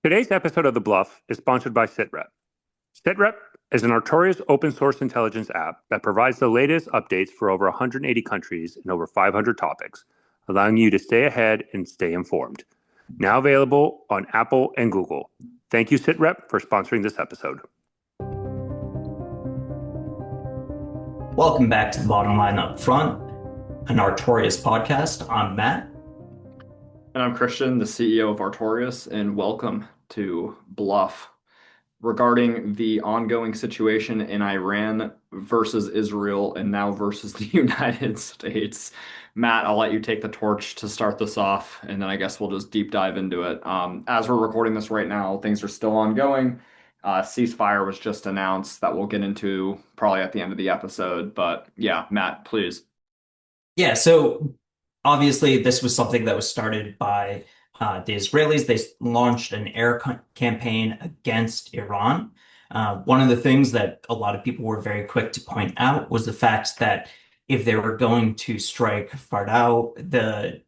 Today's episode of The Bluff is sponsored by SITREP. SITREP is an Artorias open source intelligence app that provides the latest updates for over 180 countries and over 500 topics, allowing you to stay ahead and stay informed. Now available on Apple and Google. Thank you, SITREP, for sponsoring this episode. Welcome back to the Bottom Line Up Front, an Artorias podcast. I'm Matt. And I'm Christian, the CEO of Artorias, and welcome to Bluff. Regarding the ongoing situation in Iran versus Israel and now versus the United States. Matt, I'll let you take the torch to start this off, and then I guess we'll just deep dive into it. As we're recording this right now, things are still ongoing. Ceasefire was just announced that we'll get into probably at the end of the episode. But yeah, Matt, please. Yeah, so obviously this was something that was started by the Israelis. They launched an air campaign against Iran. One of the things that a lot of people were very quick to point out was the fact that if they were going to strike Fardao, the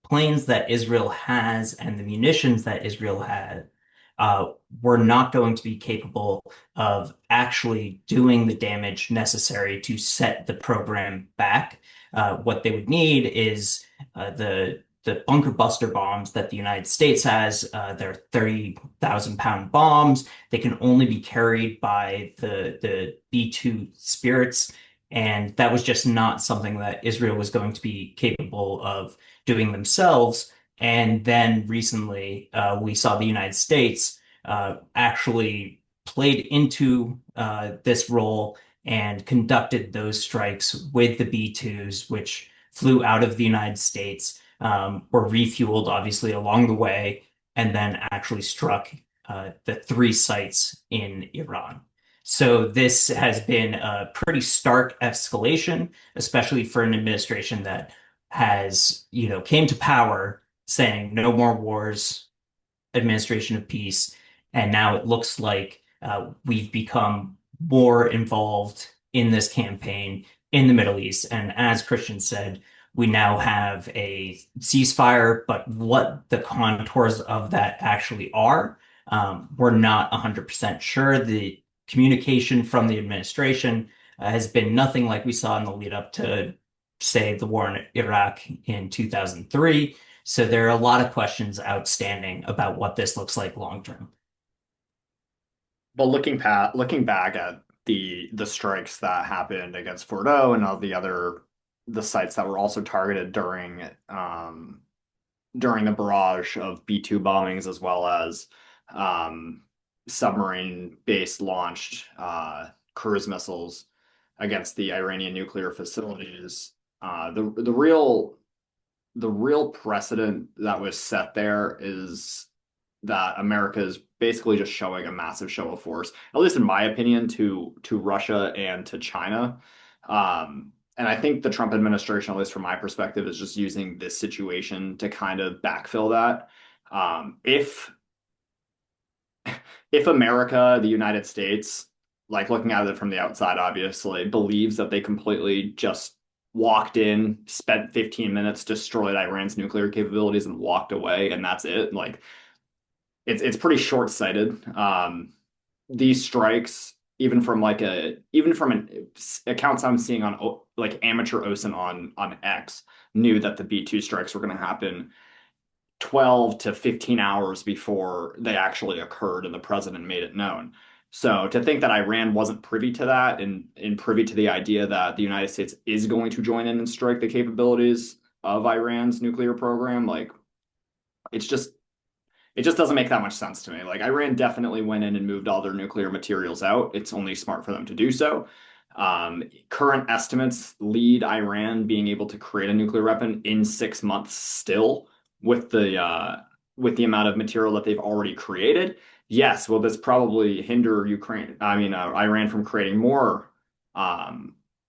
planes that Israel has and the munitions that Israel had were not going to be capable of actually doing the damage necessary to set the program back. What they would need is the bunker buster bombs that the United States has. They're 30,000-pound bombs. They can only be carried by the B-2 Spirits, and that was just not something that Israel was going to be capable of doing themselves. And then recently, we saw the United States actually played into this role and conducted those strikes with the B-2s, which flew out of the United States, were refueled, obviously, along the way, and then actually struck the three sites in Iran. So this has been a pretty stark escalation, especially for an administration that has, came to power saying no more wars, administration of peace. And now it looks like we've become more involved in this campaign in the Middle East. And as Christian said, we now have a ceasefire, but what the contours of that actually are, we're not 100% sure. The communication from the administration has been nothing like we saw in the lead up to, say, the war in Iraq in 2003. So there are a lot of questions outstanding about what this looks like long term. But looking back at the strikes that happened against Fordo and all the sites that were also targeted during the barrage of B-2 bombings, as well as submarine-based launched cruise missiles against the Iranian nuclear facilities. The real precedent that was set there is that America is basically just showing a massive show of force, at least in my opinion, to Russia and to China. And I think the Trump administration, at least from my perspective, is just using this situation to kind of backfill that. If America, the United States, like looking at it from the outside, obviously, believes that they completely just walked in, spent 15 minutes, destroyed Iran's nuclear capabilities, and walked away, and that's it, like, it's pretty short-sighted. These strikes, even from accounts I'm seeing on like amateur OSINT on X, knew that the B-2 strikes were going to happen 12 to 15 hours before they actually occurred and the president made it known. So to think that Iran wasn't privy to that and privy to the idea that the United States is going to join in and strike the capabilities of Iran's nuclear program, like, it just doesn't make that much sense to me. Like, Iran definitely went in and moved all their nuclear materials out. It's only smart for them to do so. Current estimates lead Iran being able to create a nuclear weapon in 6 months still with the amount of material that they've already created. Yes, will this probably hinder Iran from creating more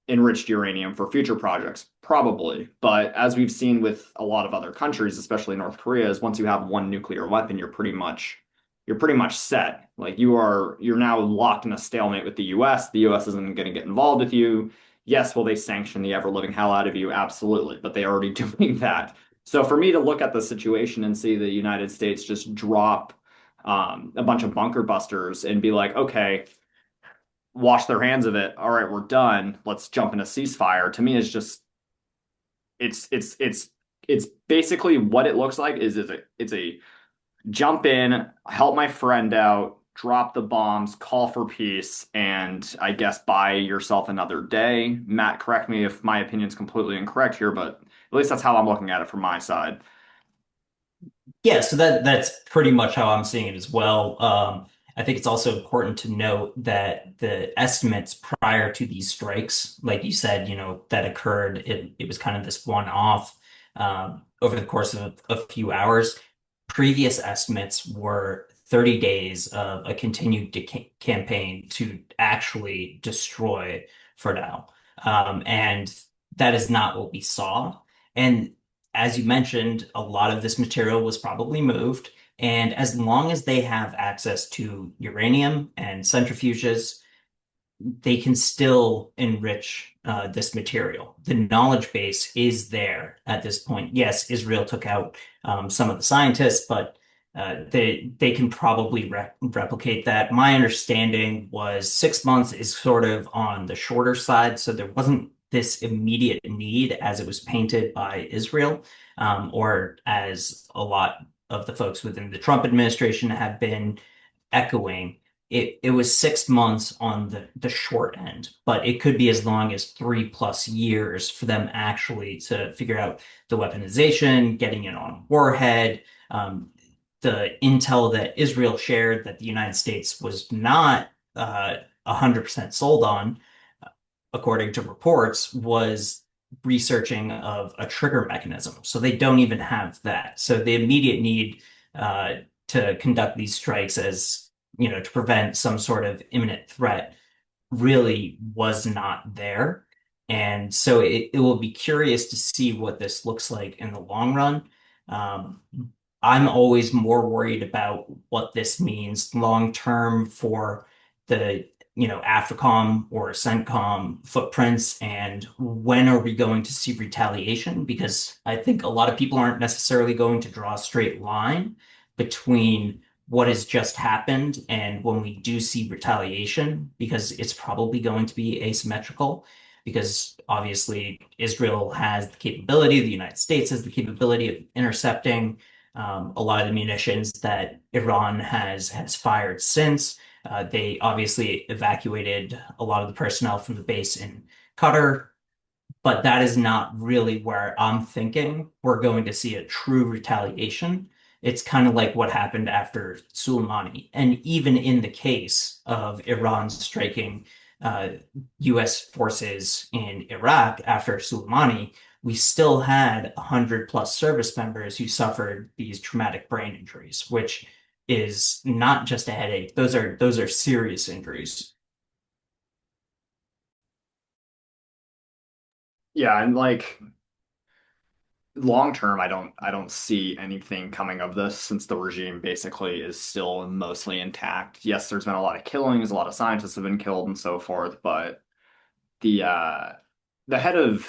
enriched uranium for future projects? Probably. But as we've seen with a lot of other countries, especially North Korea, is once you have one nuclear weapon, you're pretty much set. Like, you're now locked in a stalemate with the US. The US isn't going to get involved with you. Yes, will they sanction the ever-living hell out of you? Absolutely. But they're already doing that. So for me to look at the situation and see the United States just drop a bunch of bunker busters and be like, okay, wash their hands of it. All right, we're done. Let's jump in a ceasefire. To me, is just it's basically what it looks like is it's a jump in, help my friend out, drop the bombs, call for peace, and I guess buy yourself another day. Matt, correct me if my opinion's completely incorrect here, but at least that's how I'm looking at it from my side. Yeah, so that's pretty much how I'm seeing it as well. I think it's also important to note that the estimates prior to these strikes, like you said, that occurred, it was kind of this one-off over the course of a few hours. Previous estimates were 30 days of a continued campaign to actually destroy Ferdinand. And that is not what we saw. And as you mentioned, a lot of this material was probably moved. And as long as they have access to uranium and centrifuges, they can still enrich this material. The knowledge base is there at this point. Yes, Israel took out some of the scientists, but they can probably replicate that. My understanding was 6 months is sort of on the shorter side, so there wasn't this immediate need as it was painted by Israel, or as a lot of the folks within the Trump administration have been echoing. It was 6 months on the short end, but it could be as long as 3+ years for them actually to figure out the weaponization, getting it on a warhead. The intel that Israel shared that the United States was not 100% sold on, according to reports, was researching of a trigger mechanism. So they don't even have that. So the immediate need to conduct these strikes as, to prevent some sort of imminent threat really was not there. And so it will be curious to see what this looks like in the long run. Um, I'm always more worried about what this means long term for the, AFRICOM or CENTCOM footprints, and when are we going to see retaliation? Because I think a lot of people aren't necessarily going to draw a straight line between what has just happened and when we do see retaliation, because it's probably going to be asymmetrical. Because obviously Israel has the capability, the United States has the capability of intercepting a lot of the munitions that Iran has fired since. They obviously evacuated a lot of the personnel from the base in Qatar, but that is not really where I'm thinking we're going to see a true retaliation. It's kind of like what happened after Soleimani. And even in the case of Iran striking uh, US forces in Iraq after Soleimani, we still had 100+ service members who suffered these traumatic brain injuries, which is not just a headache. Those are serious injuries. Yeah, and like long term, I don't see anything coming of this since the regime basically is still mostly intact. Yes, there's been a lot of killings, a lot of scientists have been killed and so forth, but the uh the head of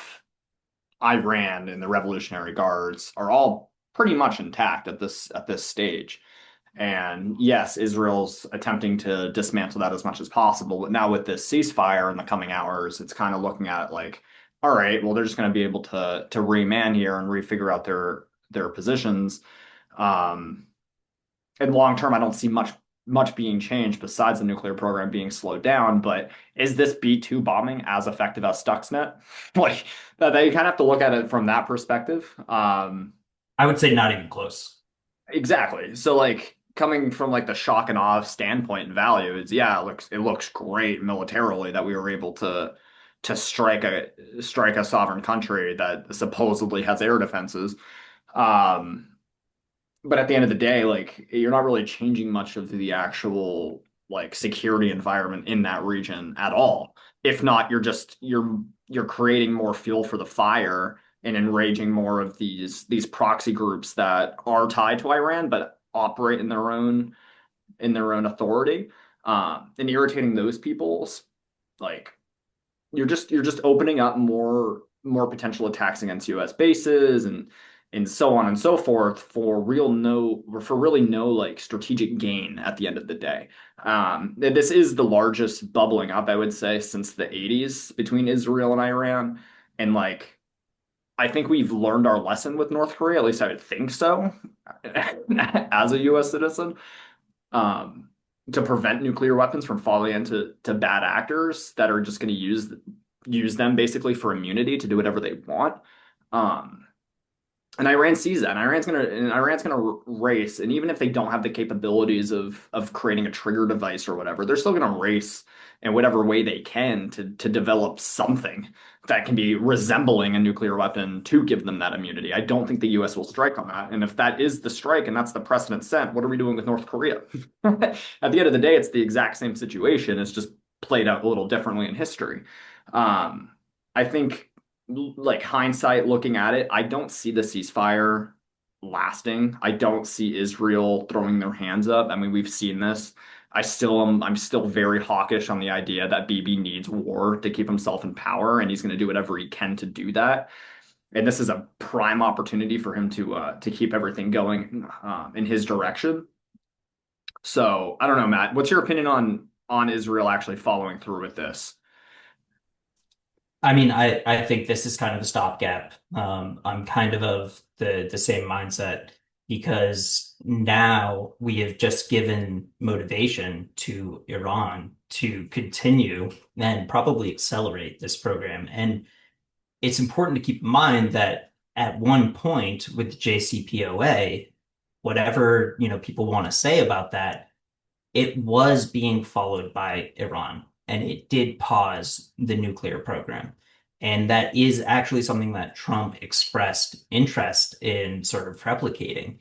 Iran and the Revolutionary Guards are all pretty much intact at this stage. And yes, Israel's attempting to dismantle that as much as possible. But now with this ceasefire in the coming hours, it's kind of looking at it like, all right, well, they're just going to be able to reman here and refigure out their positions. Um, and long term, I don't see much being changed besides the nuclear program being slowed down. But is this B-2 bombing as effective as Stuxnet? Like that, you kind of have to look at it from that perspective. I would say not even close. Exactly. So like coming from like the shock and awe standpoint and value is yeah, it looks great militarily that we were able to strike a sovereign country that supposedly has air defenses. Um, but at the end of the day, like you're not really changing much of the actual like security environment in that region at all. If not, you're creating more fuel for the fire and enraging more of these proxy groups that are tied to Iran but operate in their own authority, and irritating those people. Like you're just opening up more potential attacks against U.S. bases, and and so on and so forth for really no like strategic gain at the end of the day. This is the largest bubbling up, I would say, since the 80s between Israel and Iran. And like I think we've learned our lesson with North Korea, at least I would think so, as a US citizen, um, to prevent nuclear weapons from falling into bad actors that are just going to use them basically for immunity to do whatever they want. Um, and Iran sees that, and Iran's gonna race, and even if they don't have the capabilities of creating a trigger device or whatever, they're still gonna race in whatever way they can to develop something that can be resembling a nuclear weapon to give them that immunity. I don't think the U.S. will strike on that, and if that is the strike and that's the precedent set, what are we doing with North Korea? At the end of the day, it's the exact same situation. It's just played out a little differently in history. I think like hindsight looking at it, I don't see the ceasefire lasting. I don't see Israel throwing their hands up. I mean, we've seen this. I'm still very hawkish on the idea that Bibi needs war to keep himself in power, and he's going to do whatever he can to do that. And this is a prime opportunity for him to keep everything going in his direction. So I don't know, Matt. What's your opinion on Israel actually following through with this? I mean, I think this is kind of a stopgap. I'm kind of the same mindset because now we have just given motivation to Iran to continue and probably accelerate this program. And it's important to keep in mind that at one point with the JCPOA, whatever, people want to say about that, it was being followed by Iran, and it did pause the nuclear program. And that is actually something that Trump expressed interest in sort of replicating.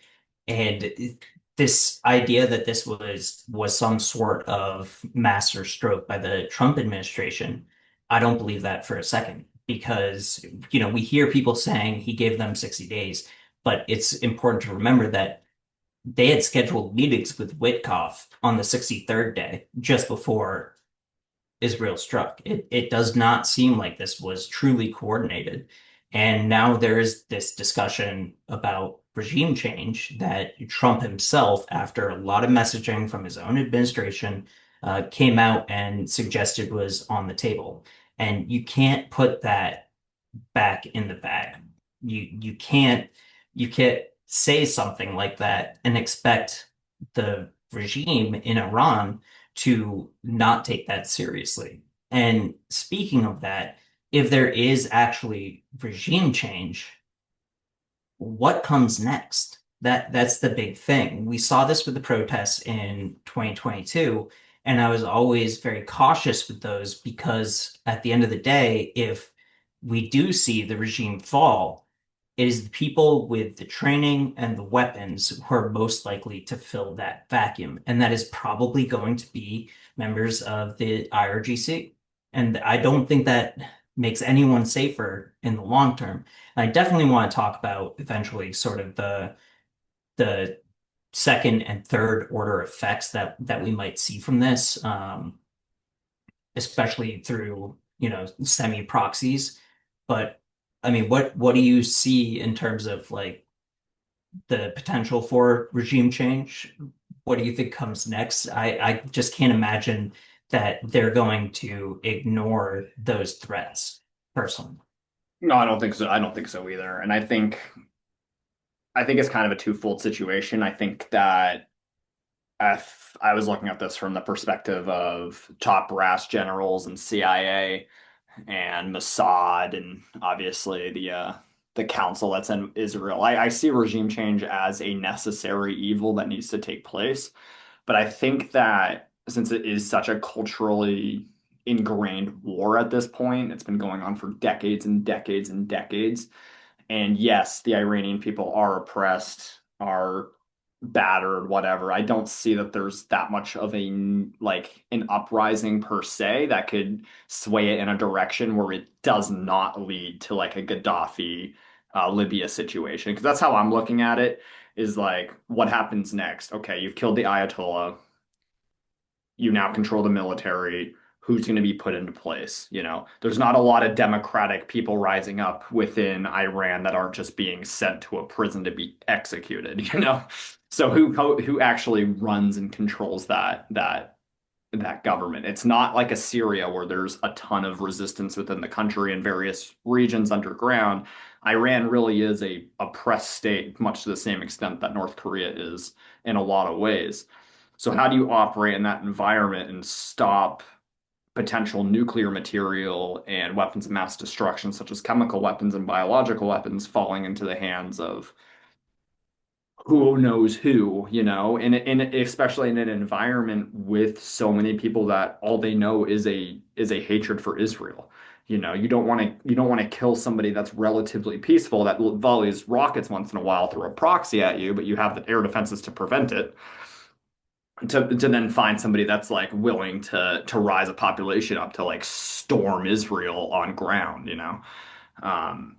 And this idea that this was some sort of master stroke by the Trump administration, I don't believe that for a second, because we hear people saying he gave them 60 days, but it's important to remember that they had scheduled meetings with Witkoff on the 63rd day, just before Israel struck. It does not seem like this was truly coordinated. And now there is this discussion about regime change that Trump himself, after a lot of messaging from his own administration, came out and suggested was on the table. And you can't put that back in the bag. You can't say something like that and expect the regime in Iran to not take that seriously. And speaking of that, if there is actually regime change, what comes next? That's the big thing. We saw this with the protests in 2022, and I was always very cautious with those because at the end of the day, if we do see the regime fall, it is the people with the training and the weapons who are most likely to fill that vacuum. And that is probably going to be members of the IRGC. And I don't think that makes anyone safer in the long term. And I definitely want to talk about eventually sort of the second and third order effects that we might see from this, especially through, semi proxies. But I mean, what do you see in terms of like the potential for regime change? What do you think comes next? I just can't imagine that they're going to ignore those threats personally. No, I don't think so. I don't think so either. And I think it's kind of a twofold situation. I think that if I was looking at this from the perspective of top brass generals and CIA and Mossad and obviously the council that's in Israel. I see regime change as a necessary evil that needs to take place. But I think that since it is such a culturally ingrained war at this point, it's been going on for decades and decades and decades. And yes, the Iranian people are oppressed, are battered, whatever. I don't see that there's that much of like an uprising per se that could sway it in a direction where it does not lead to like a Gaddafi Libya situation. Because that's how I'm looking at it, is like what happens next? Okay, you've killed the Ayatollah. You now control the military. who's going to be put into place. There's not a lot of democratic people rising up within Iran that aren't just being sent to a prison to be executed. So who actually runs and controls that government? It's not like a Syria where there's a ton of resistance within the country in various regions underground. Iran really is a oppressed state, much to the same extent that North Korea is in a lot of ways. So how do you operate in that environment and stop potential nuclear material and weapons of mass destruction, such as chemical weapons and biological weapons, falling into the hands of who knows who, and especially in an environment with so many people that all they know is a hatred for Israel. You don't want to kill somebody that's relatively peaceful that volleys rockets once in a while through a proxy at you, but you have the air defenses to prevent it. To then find somebody that's like willing to rise a population up to like storm Israel on ground. Um,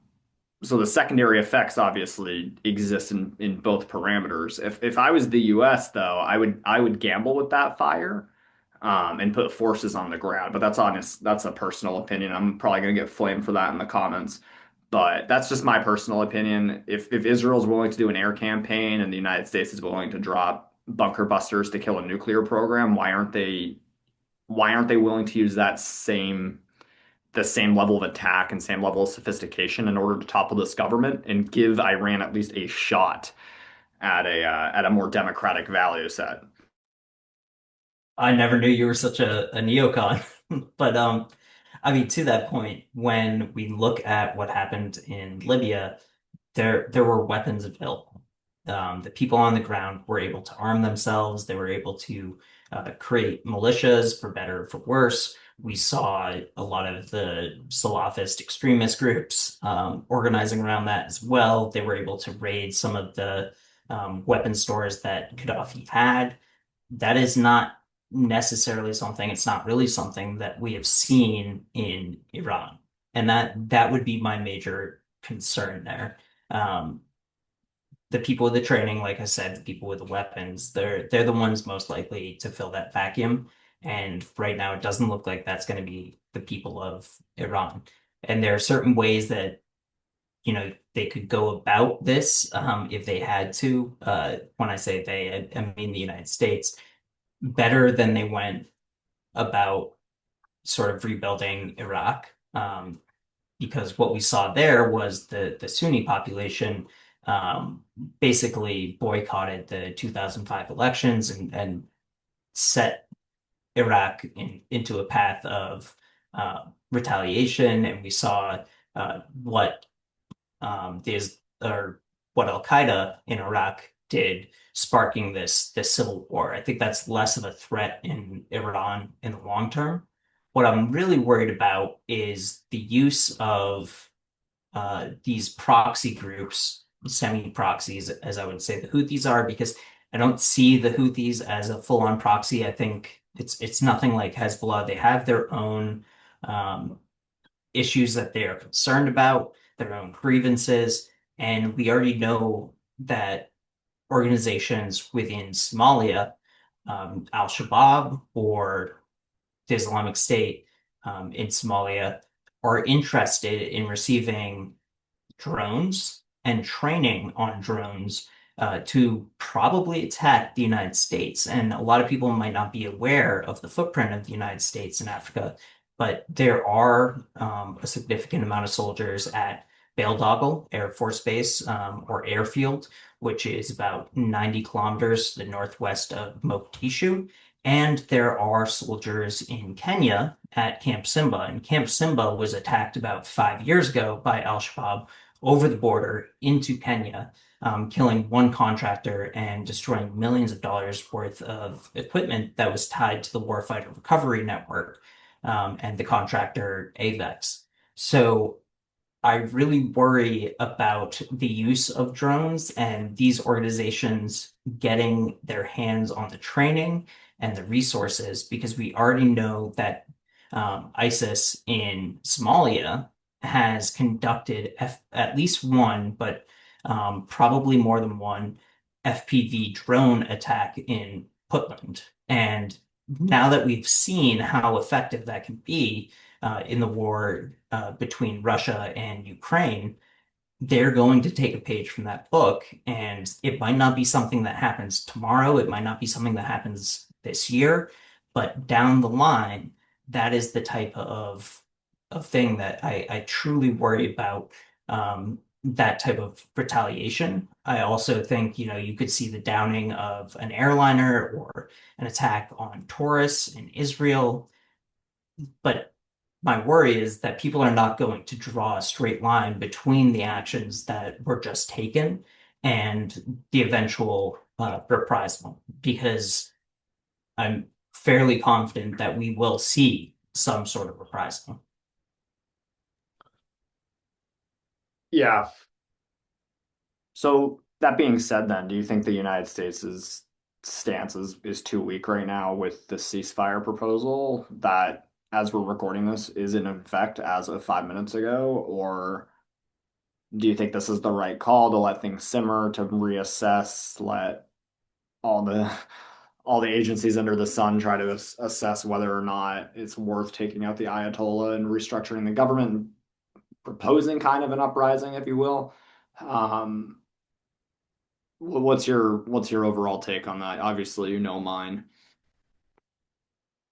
so the secondary effects obviously exist in both parameters. If I was the US though, I would gamble with that fire, and put forces on the ground. But that's honest, that's a personal opinion. I'm probably gonna get flamed for that in the comments. But that's just my personal opinion. If Israel's willing to do an air campaign and the United States is willing to drop bunker busters to kill a nuclear program, why aren't they willing to use the same level of attack and same level of sophistication in order to topple this government and give Iran at least a shot at a more democratic value set? I never knew you were such a neocon. But I mean, to that point, when we look at what happened in Libya, there were weapons available. The people on the ground were able to arm themselves. They were able to create militias, for better or for worse. We saw a lot of the Salafist extremist groups organizing around that as well. They were able to raid some of the weapon stores that Gaddafi had. That is not necessarily something, it's not really something that we have seen in Iran. And that would be my major concern there. Um, the people with the training, like I said, the people with the weapons, they're the ones most likely to fill that vacuum. And right now, it doesn't look like that's going to be the people of Iran. And there are certain ways that they could go about this if they had to. When I say they, I mean the United States, better than they went about sort of rebuilding Iraq. Because what we saw there was the Sunni population basically boycotted the 2005 elections and set Iraq into a path of retaliation. And we saw what these or what Al Qaeda in Iraq did, sparking this civil war. I think that's less of a threat in Iran in the long term. What I'm really worried about is the use of these proxy groups, semi-proxies, as I would say the Houthis are, because I don't see the Houthis as a full-on proxy. I think it's nothing like Hezbollah. They have their own issues that they are concerned about, their own grievances, and we already know that organizations within Somalia, Al-Shabaab or the Islamic State in Somalia, are interested in receiving drones and training on drones to probably attack the United States. And a lot of people might not be aware of the footprint of the United States in Africa, but there are a significant amount of soldiers at Baldogle Air Force Base or airfield, which is about 90 kilometers to the northwest of Mogadishu. And there are soldiers in Kenya at Camp Simba. And Camp Simba was attacked about 5 years ago by Al-Shabaab over the border into Kenya, killing one contractor and destroying millions of dollars worth of equipment that was tied to the Warfighter Recovery Network and the contractor AVEX. So I really worry about the use of drones and these organizations getting their hands on the training and the resources, because we already know that ISIS in Somalia has conducted at least one, but probably more than one FPV drone attack in Puntland. And now that we've seen how effective that can be in the war between Russia and Ukraine, they're going to take a page from that book. And it might not be something that happens tomorrow. It might not be something that happens this year, but down the line, that is the type of thing that I truly worry about. That type of retaliation. I also think, you could see the downing of an airliner or an attack on tourists in Israel. But my worry is that people are not going to draw a straight line between the actions that were just taken and the eventual reprisal, because I'm fairly confident that we will see some sort of reprisal. Yeah. So that being said, then, do you think the United States' stance is too weak right now with the ceasefire proposal that, as we're recording this, is in effect as of 5 minutes ago? Or do you think this is the right call to let things simmer, to reassess, let all the all the agencies under the sun try to assess whether or not it's worth taking out the Ayatollah and restructuring the government and proposing kind of an uprising, if you will? Um, what's your overall take on that? Obviously, you know mine.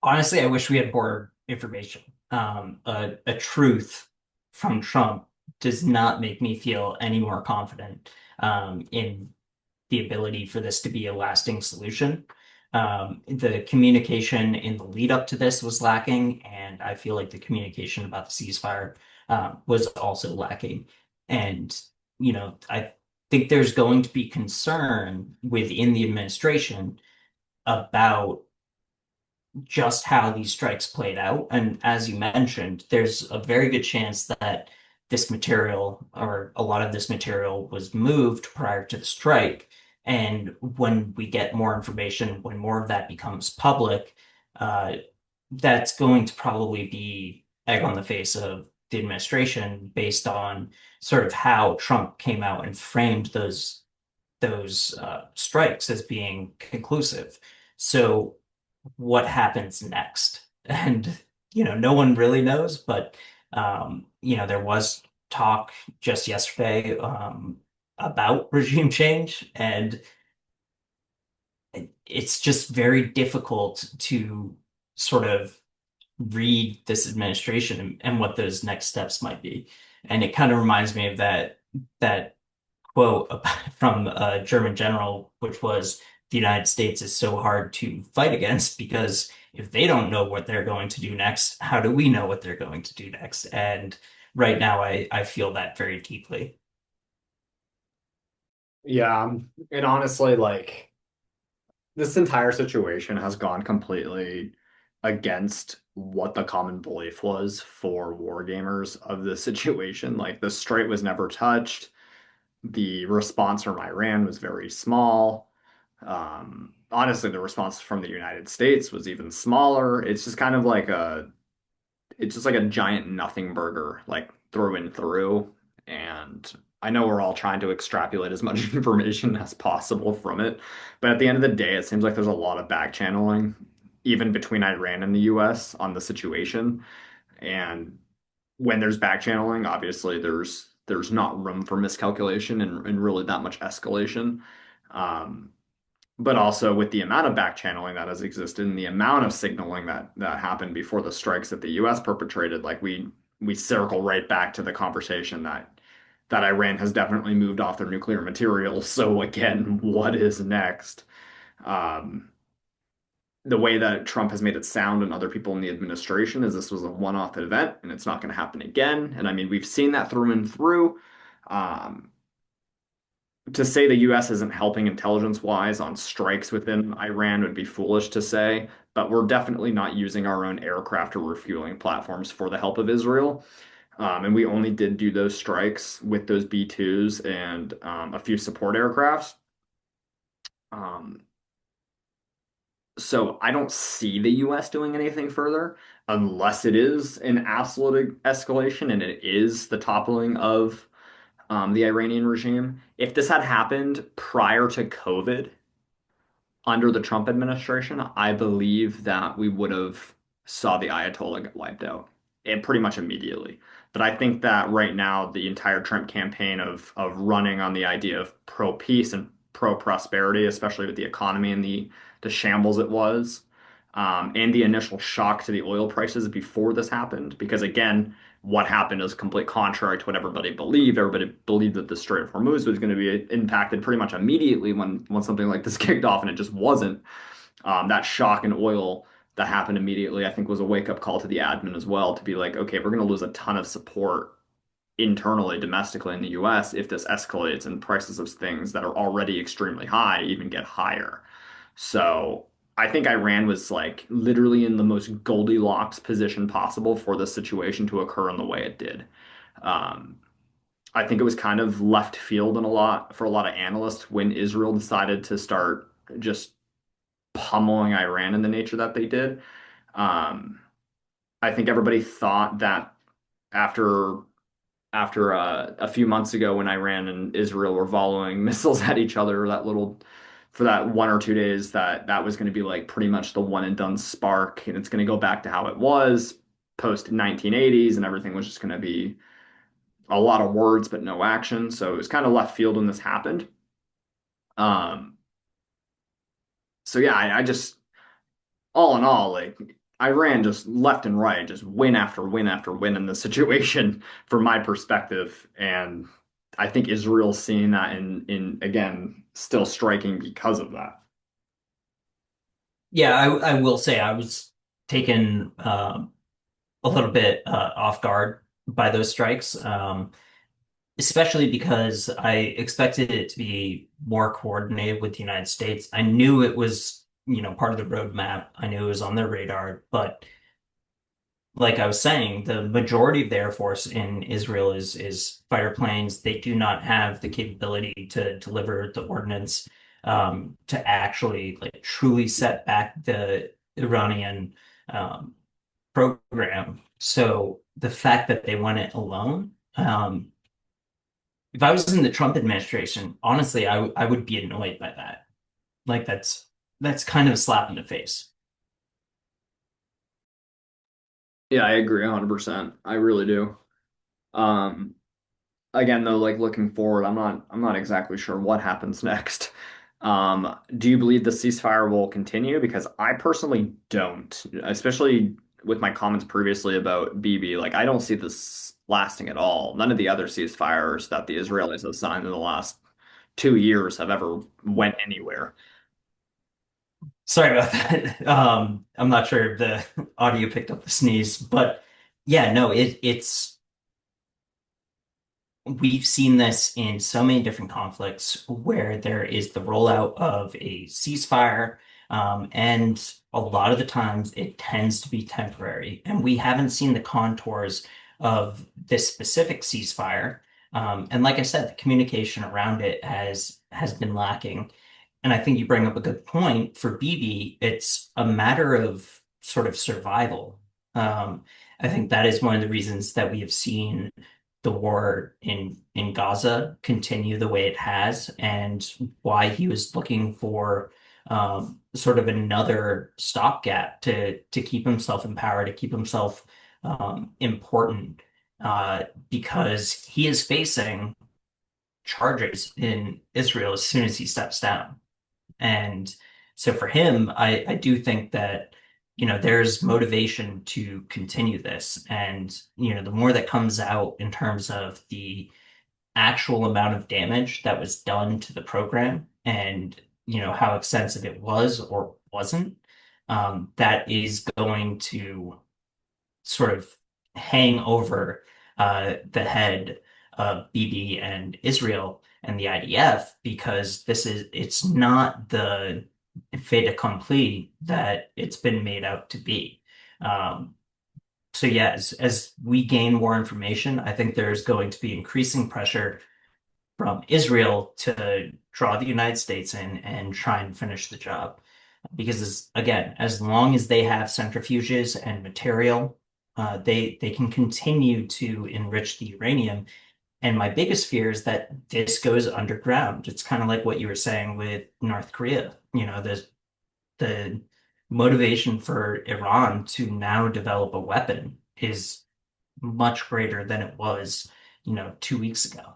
Honestly, I wish we had more information. A truth from Trump does not make me feel any more confident in the ability for this to be a lasting solution. The communication in the lead up to this was lacking, and I feel like the communication about the ceasefire was also lacking. And, I think there's going to be concern within the administration about just how these strikes played out. And as you mentioned, there's a very good chance that this material or a lot of this material was moved prior to the strike. And when we get more information, when more of that becomes public, uh, that's going to probably be egg on the face of the administration based on sort of how Trump came out and framed those strikes as being conclusive. So what happens next? And no one really knows, but there was talk just yesterday about regime change, and it's just very difficult to sort of read this administration and what those next steps might be. And it kind of reminds me of that quote from a German general, which was the United States is so hard to fight against because if they don't know what they're going to do next, how do we know what they're going to do next? And right now, I feel that very deeply. Yeah, and honestly, like this entire situation has gone completely against what the common belief was for war gamers of the situation. Like the Strait was never touched. The response from Iran was very small. Honestly, the response from the United States was even smaller. It's just like a giant nothing burger, like through and through. And I know we're all trying to extrapolate as much information as possible from it, but at the end of the day, it seems like there's a lot of back channeling, even between Iran and the US on the situation. And when there's back channeling, obviously there's not room for miscalculation and really that much escalation. Um, but also with the amount of back channeling that has existed and the amount of signaling that happened before the strikes that the US perpetrated, like we circle right back to the conversation that Iran has definitely moved off their nuclear materials. So again, what is next? Um, the way that Trump has made it sound and other people in the administration is this was a one-off event and it's not going to happen again. And I mean, we've seen that through and through. Um, to say the US isn't helping intelligence-wise on strikes within Iran would be foolish to say, but we're definitely not using our own aircraft or refueling platforms for the help of Israel. And we only did do those strikes with those B-2s and a few support aircrafts. Um, so I don't see the US doing anything further unless it is an absolute escalation and it is the toppling of the Iranian regime. If this had happened prior to COVID, under the Trump administration, I believe that we would have saw the Ayatollah get wiped out and pretty much immediately. But I think that right now the entire Trump campaign of running on the idea of pro peace and pro prosperity, especially with the economy and the shambles it was, and the initial shock to the oil prices before this happened, because again, what happened is complete contrary to what everybody believed. Everybody believed that the Strait of Hormuz was going to be impacted pretty much immediately when something like this kicked off, and it just wasn't. That shock in oil that happened immediately, I think, was a wake-up call to the admin as well to be like, okay, we're going to lose a ton of support internally, domestically in the US if this escalates and prices of things that are already extremely high even get higher. So I think Iran was like literally in the most Goldilocks position possible for this situation to occur in the way it did. Um, I think it was kind of left field in a lot for a lot of analysts when Israel decided to start just pummeling Iran in the nature that they did. Um, I think everybody thought that after a few months ago when Iran and Israel were volleying missiles at each other, that little for that 1 or 2 days that was going to be like pretty much the one and done spark, and it's going to go back to how it was post 1980s, and everything was just going to be a lot of words but no action. So it was kind of left field when this happened. Um, so yeah, I just all in all, like Iran just left and right, just win after win after win in this situation from my perspective. And I think Israel's seeing that in again, still striking because of that. Yeah, I will say I was taken a little bit off guard by those strikes, especially because I expected it to be more coordinated with the United States. I knew it was, part of the roadmap. I knew it was on their radar, but like I was saying, the majority of the Air Force in Israel is fighter planes. They do not have the capability to deliver the ordnance to actually like truly set back the Iranian um, program. So the fact that they went it alone, if I was in the Trump administration, honestly, I would be annoyed by that. Like that's kind of a slap in the face. Yeah, I agree 100%. I really do. Um, Again, though, like looking forward, I'm not exactly sure what happens next. Do you believe the ceasefire will continue? Because I personally don't, especially with my comments previously about Bibi. Like, I don't see this lasting at all. None of the other ceasefires that the Israelis have signed in the last 2 years have ever went anywhere. Sorry about that. I'm not sure if the audio picked up the sneeze, but yeah, no, it's we've seen this in so many different conflicts where there is the rollout of a ceasefire, and a lot of the times it tends to be temporary. And we haven't seen the contours of this specific ceasefire. And like I said, the communication around it has been lacking. And I think you bring up a good point for Bibi. It's a matter of sort of survival. I think that is one of the reasons that we have seen the war in Gaza continue the way it has, and why he was looking for sort of another stopgap to keep himself in power, to keep himself important, because he is facing charges in Israel as soon as he steps down. And so for him, I do think that, there's motivation to continue this. And, the more that comes out in terms of the actual amount of damage that was done to the program and, how extensive it was or wasn't, that is going to sort of hang over the head of Bibi and Israel and the IDF, because it's not the fait accompli that it's been made out to be. Um, so yeah, as we gain more information, I think there's going to be increasing pressure from Israel to draw the United States in and try and finish the job. Because again, as long as they have centrifuges and material, they can continue to enrich the uranium. And my biggest fear is that this goes underground. It's kind of like what you were saying with North Korea. the motivation for Iran to now develop a weapon is much greater than it was, 2 weeks ago.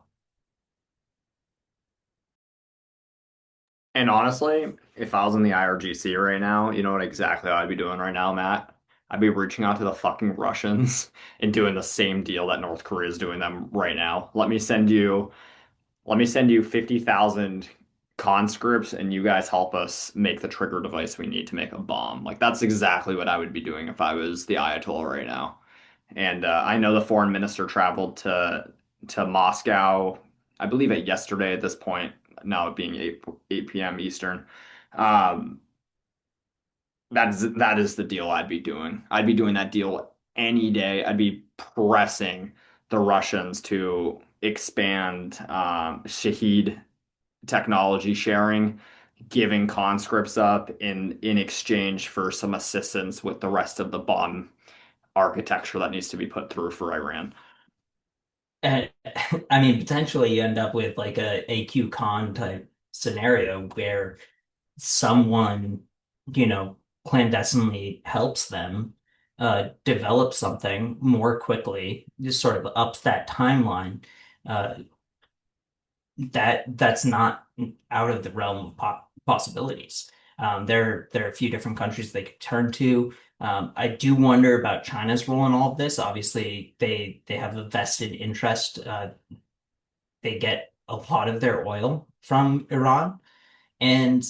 And honestly, if I was in the IRGC right now, you know what exactly I'd be doing right now, Matt? I'd be reaching out to the fucking Russians and doing the same deal that North Korea is doing them right now. Let me send you 50,000 conscripts and you guys help us make the trigger device we need to make a bomb. Like that's exactly what I would be doing if I was the Ayatollah right now. And I know the foreign minister traveled to Moscow, I believe at yesterday at this point, now it being 8 p.m. Eastern. Um, that is the deal I'd be doing. I'd be doing that deal any day. I'd be pressing the Russians to expand Shahid technology sharing, giving conscripts up in exchange for some assistance with the rest of the bomb architecture that needs to be put through for Iran. And I mean, potentially you end up with like a AQ con type scenario where someone, you know, clandestinely helps them develop something more quickly, just sort of ups that timeline. Uh, that's not out of the realm of possibilities. There are a few different countries they could turn to. I do wonder about China's role in all of this. Obviously, they have a vested interest. They get a lot of their oil from Iran. And,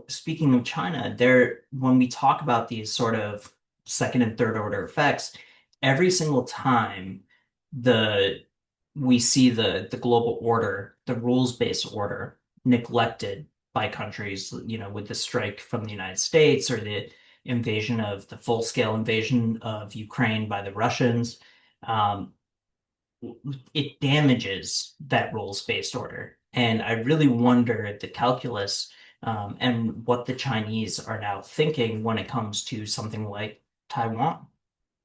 speaking of China, when we talk about these sort of second and third order effects, every single time the we see the global order, the rules-based order neglected by countries, with the strike from the United States or the full-scale invasion of Ukraine by the Russians, um, it damages that rules-based order. And I really wonder the calculus and what the Chinese are now thinking when it comes to something like Taiwan.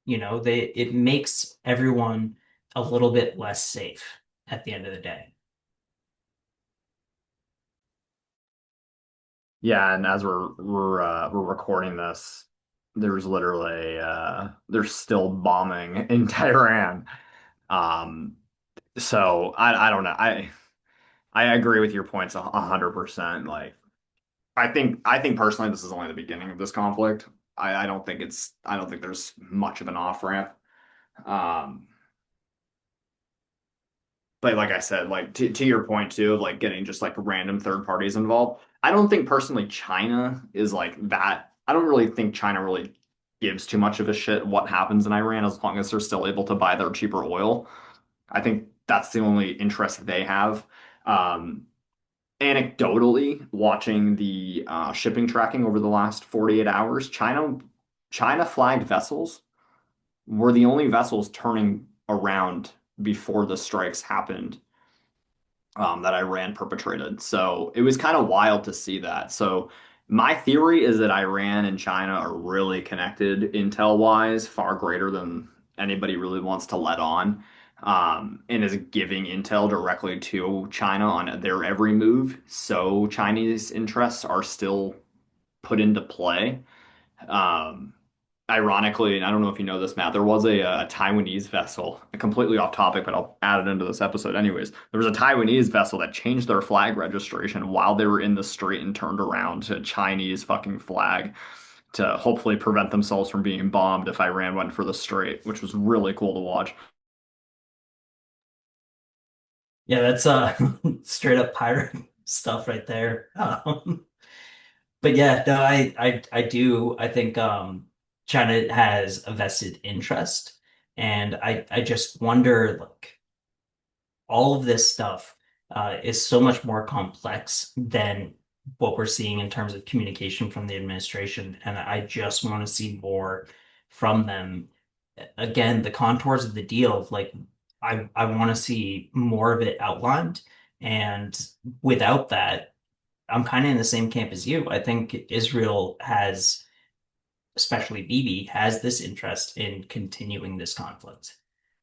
It makes everyone a little bit less safe at the end of the day. Yeah, and as we're recording this, there's literally there's still bombing in Tehran. Um, so I don't know. I agree with your points 100%. Like I think personally this is only the beginning of this conflict. I don't think there's much of an off ramp. Um, but like I said, like to your point too, of like getting just like random third parties involved. I don't think personally China is like that. I don't really think China really gives too much of a shit what happens in Iran as long as they're still able to buy their cheaper oil. I think that's the only interest they have. Um, Anecdotally, watching the shipping tracking over the last 48 hours, China flagged vessels were the only vessels turning around before the strikes happened that Iran perpetrated. So it was kind of wild to see that. So my theory is that Iran and China are really connected intel wise, far greater than anybody really wants to let on, and is giving intel directly to China on their every move. So Chinese interests are still put into play. Um, Ironically, and I don't know if you know this, Matt, there was a Taiwanese vessel, completely off topic, but I'll add it into this episode anyways. There was a Taiwanese vessel that changed their flag registration while they were in the strait and turned around to Chinese fucking flag to hopefully prevent themselves from being bombed if Iran went for the strait, which was really cool to watch. Yeah, that's straight up pirate stuff right there. But yeah, no, I do. I think China has a vested interest, and I just wonder, like, all of this stuff is so much more complex than what we're seeing in terms of communication from the administration, and I just want to see more from them. Again, the contours of the deal, like I want to see more of it outlined, and without that, I'm kind of in the same camp as you. I think Israel has, especially Bibi, has this interest in continuing this conflict.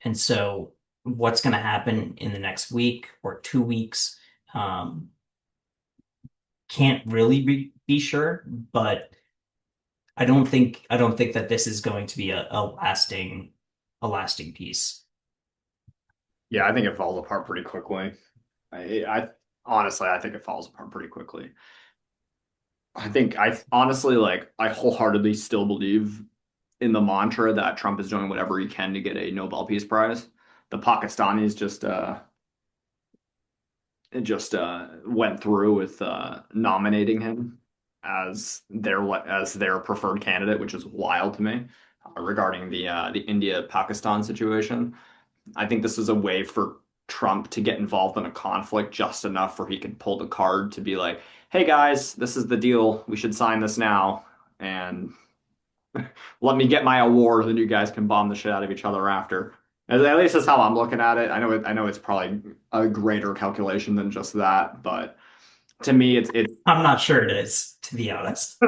And so, what's going to happen in the next week or 2 weeks um, can't really be sure, but I don't think that this is going to be a lasting piece. Yeah, I think it falls apart pretty quickly. I honestly, I think it falls apart pretty quickly. I think I honestly like I wholeheartedly still believe in the mantra that Trump is doing whatever he can to get a Nobel Peace Prize. The Pakistanis just went through with nominating him as their preferred candidate, which is wild to me regarding the India Pakistan situation. I think this is a way for Trump to get involved in a conflict just enough where he can pull the card to be like, "Hey guys, this is the deal. We should sign this now, and let me get my award, then you guys can bomb the shit out of each other after." At least that's how I'm looking at it. I know it's probably a greater calculation than just that, but to me, it's I'm not sure it is, to be honest.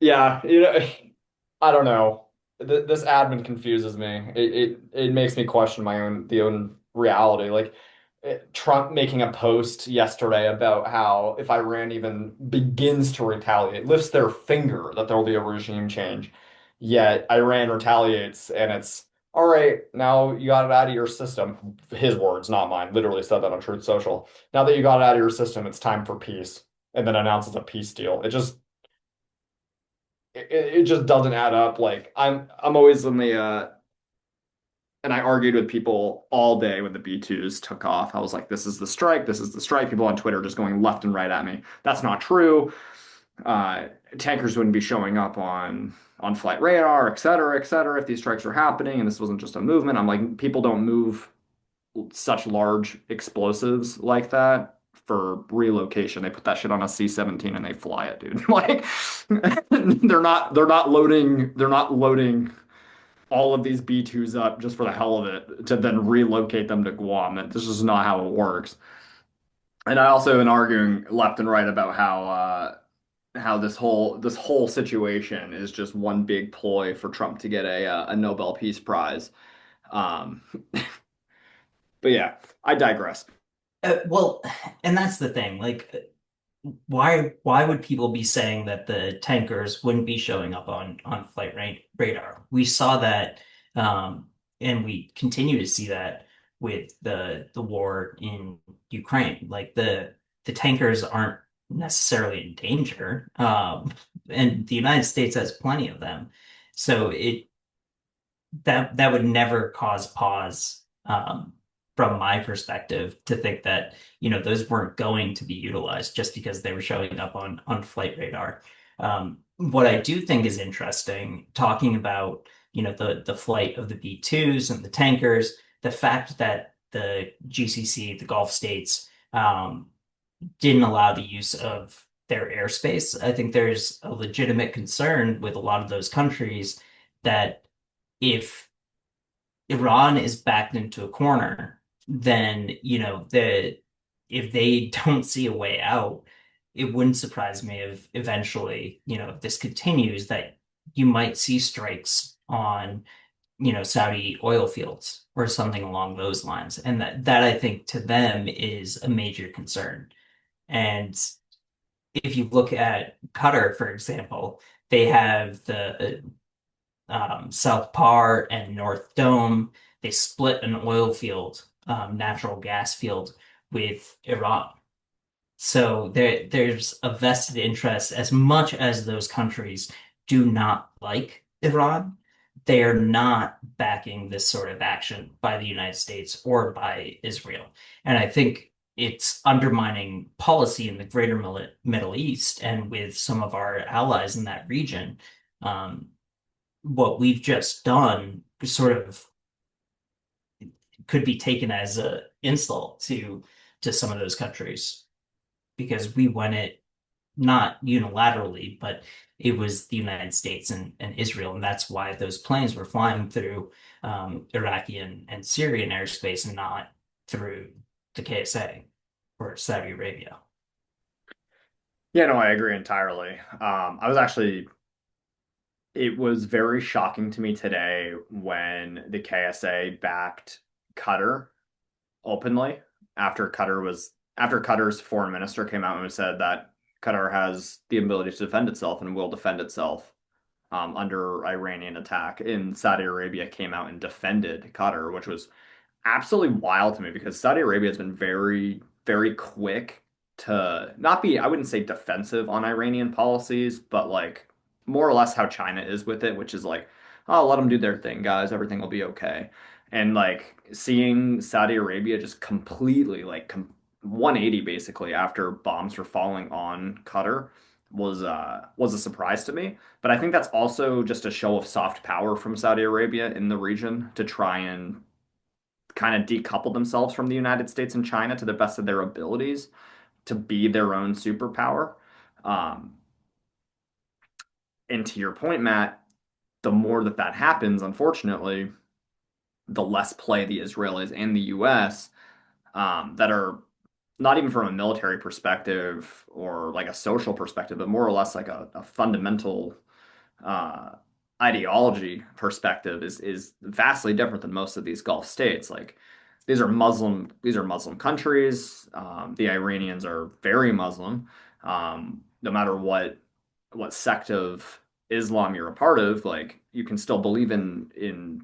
yeah, I don't know. This admin confuses me. It makes me question the own reality. Like Trump making a post yesterday about how if Iran even begins to retaliate, lifts their finger that there will be a regime change, yet Iran retaliates and it's all right, now you got it out of your system. His words, not mine. Literally said that on Truth Social. Now that you got it out of your system, it's time for peace. And then announces a peace deal. It just doesn't add up. Like I'm always in the and I argued with people all day when the B2s took off. I was like, this is the strike, this is the strike. People on Twitter just going left and right at me. That's not true. Tankers wouldn't be showing up on flight radar, et cetera, if these strikes were happening and this wasn't just a movement. I'm like, people don't move such large explosives like that for relocation. They put that shit on a C-17 and they fly it, dude. Like they're not loading all of these B2s up just for the hell of it to then relocate them to Guam. This is not how it works. And I also been arguing left and right about how this whole situation is just one big ploy for Trump to get a Nobel Peace Prize. Um, but yeah, I digress. Well, and that's the thing. Like, why would people be saying that the tankers wouldn't be showing up on radar? We saw that, and we continue to see that with the war in Ukraine. Like the tankers aren't necessarily in danger, and the United States has plenty of them. So that would never cause pause, from my perspective, to think that, those weren't going to be utilized just because they were showing up on flight radar. What I do think is interesting, talking about, the flight of the B2s and the tankers, the fact that the GCC, the Gulf states, didn't allow the use of their airspace. I think there's a legitimate concern with a lot of those countries that if Iran is backed into a corner, then, if they don't see a way out, it wouldn't surprise me if eventually, if this continues, that you might see strikes on, Saudi oil fields or something along those lines. And that I think to them is a major concern. And if you look at Qatar, for example, they have the South Par and North Dome. They split an oil field, natural gas field with Iran. So there's a vested interest, as much as those countries do not like Iran, they are not backing this sort of action by the United States or by Israel. And I think it's undermining policy in the greater Middle East and with some of our allies in that region. Um, what we've just done sort of could be taken as an insult to some of those countries, because we won it not unilaterally, but it was the United States and Israel, and that's why those planes were flying through Iraqi and Syrian airspace and not through the KSA or Saudi Arabia. Yeah, no, I agree entirely. It was very shocking to me today when the KSA backed Qatar openly after Qatar's foreign minister came out and said that Qatar has the ability to defend itself and will defend itself under Iranian attack. And Saudi Arabia came out and defended Qatar, which was absolutely wild to me because Saudi Arabia has been very, very quick to not be, I wouldn't say defensive on Iranian policies, but like more or less how China is with it, which is like, oh, let them do their thing, guys. Everything will be okay. And like seeing Saudi Arabia just completely like 180 basically after bombs were falling on Qatar was a surprise to me. But I think that's also just a show of soft power from Saudi Arabia in the region to try and kind of decouple themselves from the United States and China to the best of their abilities to be their own superpower. Um, and to your point, Matt, the more that that happens, unfortunately, the less play the Israelis and the US that are not even from a military perspective or like a social perspective, but more or less like a fundamental uh, ideology perspective is vastly different than most of these Gulf states. Like these are Muslim countries. The Iranians are very Muslim. No matter what sect of Islam you're a part of, like you can still believe in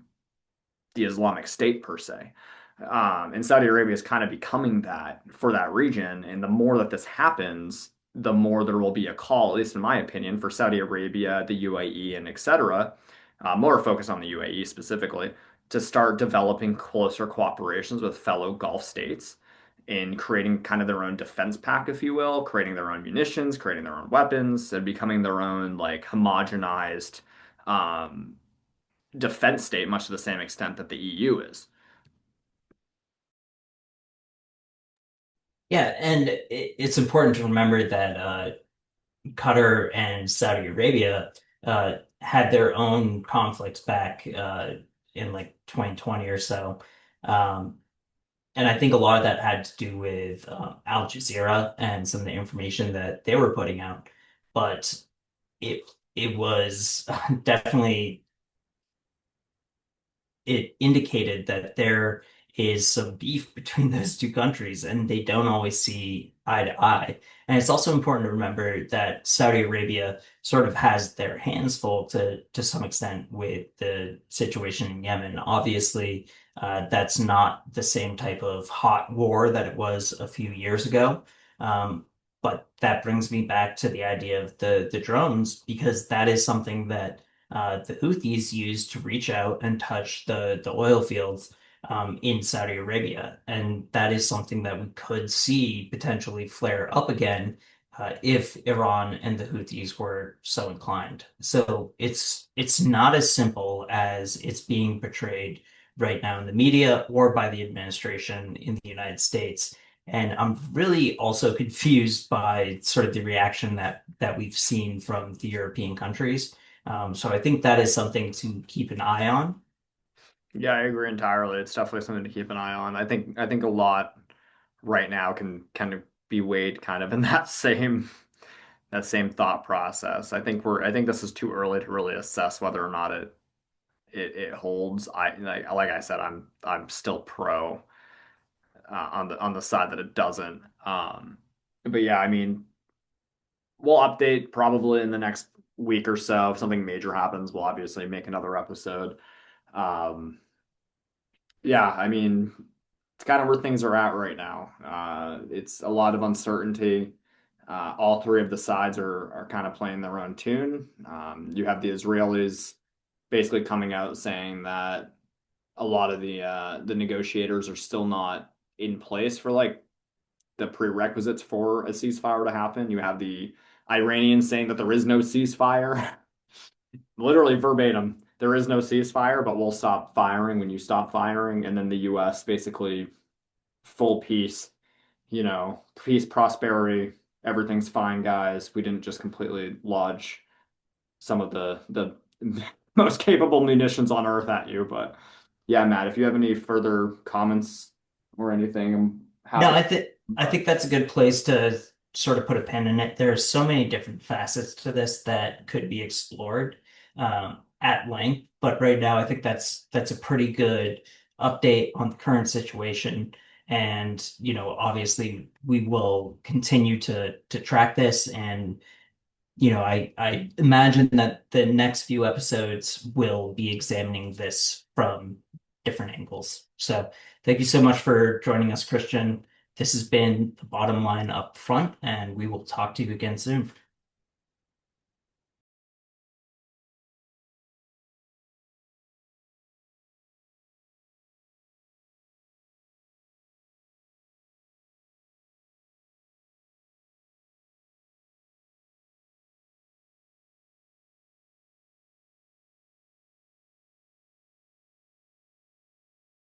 the Islamic State per se. And Saudi Arabia is kind of becoming that for that region. And the more that this happens, the more there will be a call, at least in my opinion, for Saudi Arabia, the UAE, and et cetera, more focus on the UAE specifically, to start developing closer cooperations with fellow Gulf states in creating kind of their own defense pack, if you will, creating their own munitions, creating their own weapons, and becoming their own like homogenized um, defense state, much to the same extent that the EU is. Yeah, and it's important to remember that Qatar and Saudi Arabia had their own conflicts back in like 2020 or so. Um, and I think a lot of that had to do with Al Jazeera and some of the information that they were putting out. But it was definitely it indicated that there is some beef between those two countries and they don't always see eye to eye. And it's also important to remember that Saudi Arabia sort of has their hands full to some extent with the situation in Yemen. Obviously, that's not the same type of hot war that it was a few years ago. Um, but that brings me back to the idea of the drones, because that is something that the Houthis used to reach out and touch the oil fields in Saudi Arabia. And that is something that we could see potentially flare up again if Iran and the Houthis were so inclined. So it's not as simple as it's being portrayed right now in the media or by the administration in the United States. And I'm really also confused by sort of the reaction that we've seen from the European countries. So I think that is something to keep an eye on. Yeah, I agree entirely. It's definitely something to keep an eye on. I think a lot right now can kind of be weighed kind of in that same thought process. I think this is too early to really assess whether or not it holds. Like I said, I'm still pro on the side that it doesn't. But yeah, I mean, we'll update probably in the next week or so. If something major happens, we'll obviously make another episode. Um, yeah, I mean, it's kind of where things are at right now. It's a lot of uncertainty. All three of the sides are kind of playing their own tune. You have the Israelis basically coming out saying that a lot of the negotiators are still not in place for like the prerequisites for a ceasefire to happen. You have the Iranians saying that there is no ceasefire, literally verbatim. There is no ceasefire, but we'll stop firing when you stop firing. And then the US basically full peace, peace, prosperity, everything's fine, guys. We didn't just completely lodge some of the most capable munitions on Earth at you. But yeah, Matt, if you have any further comments or anything, I'm No, happy. I But think that's a good place to sort of put a pin in it. There's so many different facets to this that could be explored at length, but right now I think that's a pretty good update on the current situation. And, obviously we will continue to track this. And, I imagine that the next few episodes will be examining this from different angles. So thank you so much for joining us, Christian. This has been the bottom line up front, and we will talk to you again soon.